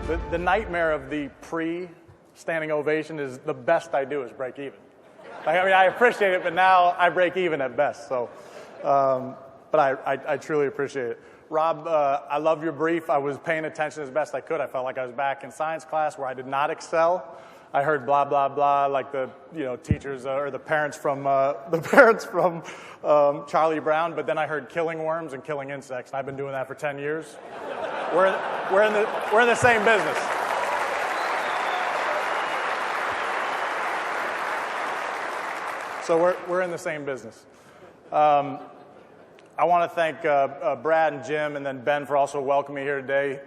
The nightmare of the pre-standing ovation is the best I do is break even. I mean, I appreciate it, but now I break even at best. So, but I truly appreciate it. Rob, I love your brief. I was paying attention as best I could. I felt like I was back in science class where I did not excel. I heard blah blah blah, like the teachers or the parents from Charlie Brown. But then I heard killing worms and killing insects, and I've been doing that for 10 years. We're in the same business. So we're in the same business. I want to thank Brad and Jim and then Ben for also welcoming me here today.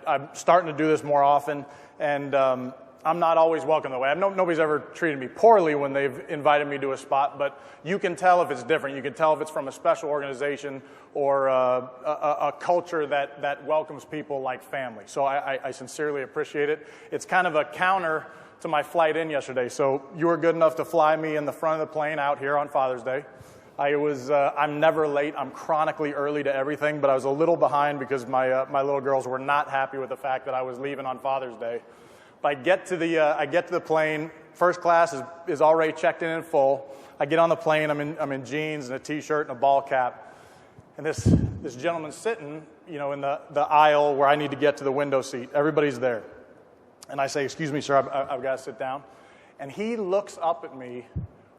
I'm starting to do this more often, and I'm not always welcome that way. Nobody's ever treated me poorly when they've invited me to a spot, but you can tell if it's different. You can tell if it's from a special organization or a culture that welcomes people like family. So I sincerely appreciate it. It's kind of a counter to my flight in yesterday. So you were good enough to fly me in the front of the plane out here on Father's Day. I'm never late. I'm chronically early to everything, but I was a little behind because my little girls were not happy with the fact that I was leaving on Father's Day. But I get to the plane. First class is already checked in full. I get on the plane. I'm in jeans and a t-shirt and a ball cap. And this gentleman's sitting, in the aisle where I need to get to the window seat. Everybody's there. And I say, "Excuse me, sir, I've got to sit down." And he looks up at me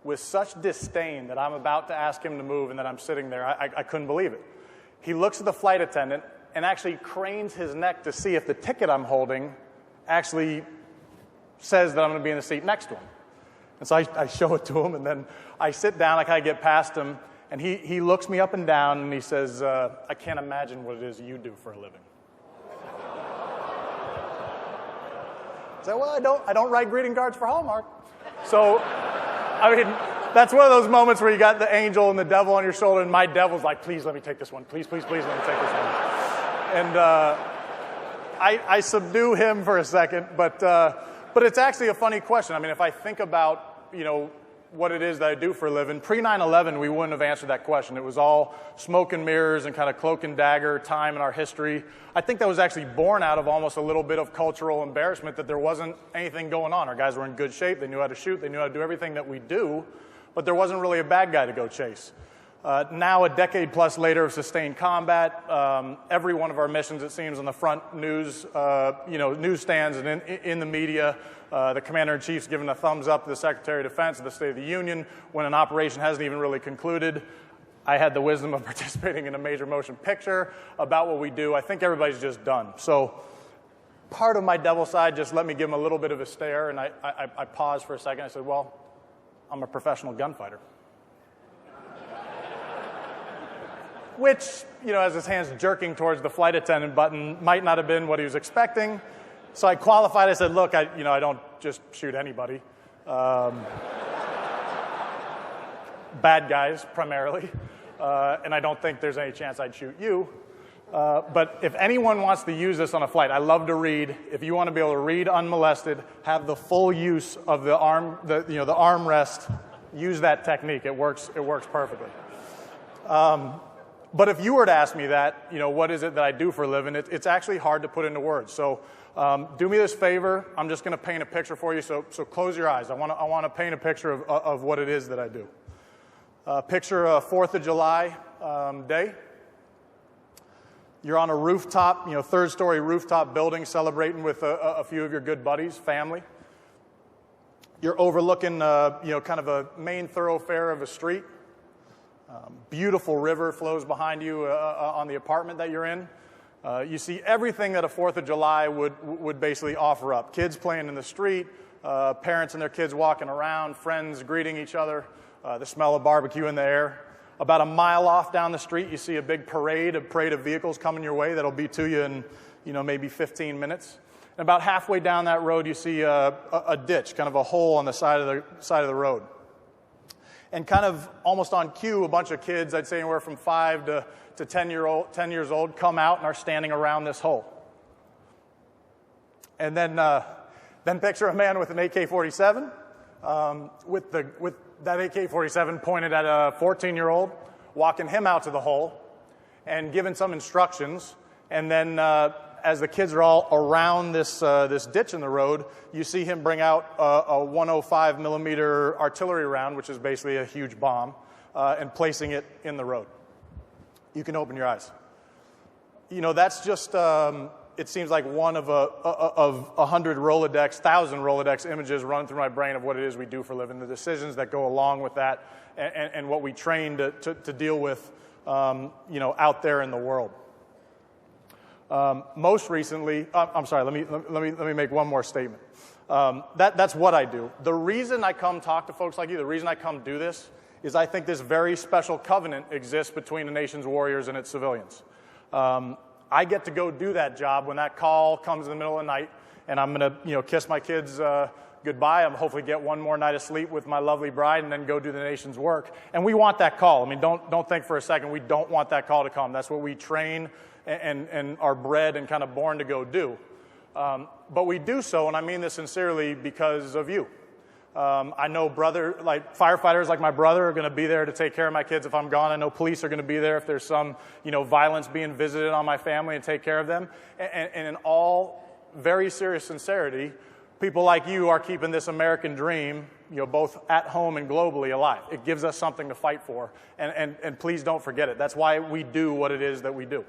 with such disdain that I'm about to ask him to move and that I'm sitting there. I couldn't believe it. He looks at the flight attendant and actually cranes his neck to see if the ticket I'm holding actually says that I'm going to be in the seat next to him. And so I show it to him, and then I sit down, I kind of get past him, and he looks me up and down, and he says, "I can't imagine what it is you do for a living." I said, "Well, I don't write greeting cards for Hallmark." So, I mean, that's one of those moments where you got the angel and the devil on your shoulder, and my devil's like, "Please let me take this one. Please, please, please let me take this one." And I subdue him for a second, but it's actually a funny question. I mean, if I think about, what it is that I do for a living, pre 9/11, we wouldn't have answered that question. It was all smoke and mirrors and kind of cloak and dagger time in our history. I think that was actually born out of almost a little bit of cultural embarrassment that there wasn't anything going on. Our guys were in good shape. They knew how to shoot. They knew how to do everything that we do, but there wasn't really a bad guy to go chase. Now, a decade plus later of sustained combat, every one of our missions, it seems, on the front news, newsstands and in the media, the Commander-in-Chief's giving a thumbs up to the Secretary of Defense of the State of the Union when an operation hasn't even really concluded. I had the wisdom of participating in a major motion picture about what we do. I think everybody's just done. So part of my devil side just let me give him a little bit of a stare, and I paused for a second. I said, "Well, I'm a professional gunfighter." Which, as his hand's jerking towards the flight attendant button, might not have been what he was expecting. So I qualified. I said, "Look, I don't just shoot anybody. Bad guys, primarily. And I don't think there's any chance I'd shoot you. But if anyone wants to use this on a flight, I love to read. If you want to be able to read unmolested, have the full use of the armrest, use that technique. It works perfectly. But if you were to ask me that, what is it that I do for a living, it's actually hard to put into words. So do me this favor. I'm just going to paint a picture for you. So close your eyes. I want to paint a picture of what it is that I do. Picture a 4th of July day. You're on a rooftop, third-story rooftop building, celebrating with a few of your good buddies, family. You're overlooking, kind of a main thoroughfare of a street. Beautiful river flows behind you on the apartment that you're in. You see everything that a 4th of July would basically offer up. Kids playing in the street, parents and their kids walking around, friends greeting each other, the smell of barbecue in the air. About a mile off down the street, you see a big parade of vehicles coming your way that'll be to you in, maybe 15 minutes. And about halfway down that road, you see a ditch, kind of a hole on the side of the road. And kind of almost on cue, a bunch of kids, I'd say anywhere from 5 to 10 years old, come out and are standing around this hole. And then picture a man with an AK-47, with that AK-47 pointed at a 14-year-old, walking him out to the hole and giving some instructions, and then as the kids are all around this ditch in the road, you see him bring out a 105 millimeter artillery round, which is basically a huge bomb, and placing it in the road. You can open your eyes. You know, that's just, it seems like one of 100 Rolodex, 1,000 Rolodex images running through my brain of what it is we do for a living, the decisions that go along with that, and what we train to deal with, you know, out there in the world. Most recently, I'm sorry, let me make one more statement. That's what I do. The reason I come talk to folks like you, the reason I come do this, is I think this very special covenant exists between the nation's warriors and its civilians. I get to go do that job when that call comes in the middle of the night, and I'm going to, you know, kiss my kids goodbye. I'm hopefully get one more night of sleep with my lovely bride, and then go do the nation's work. And we want that call. I mean, don't think for a second we don't want that call to come. That's what we train and are bred and kind of born to go do. But we do so, and I mean this sincerely, because of you. I know firefighters like my brother are going to be there to take care of my kids if I'm gone. I know police are going to be there if there's some, you know, violence being visited on my family, and take care of them. And in all very serious sincerity, people like you are keeping this American dream, you know, both at home and globally alive. It gives us something to fight for. And please don't forget it. That's why we do what it is that we do.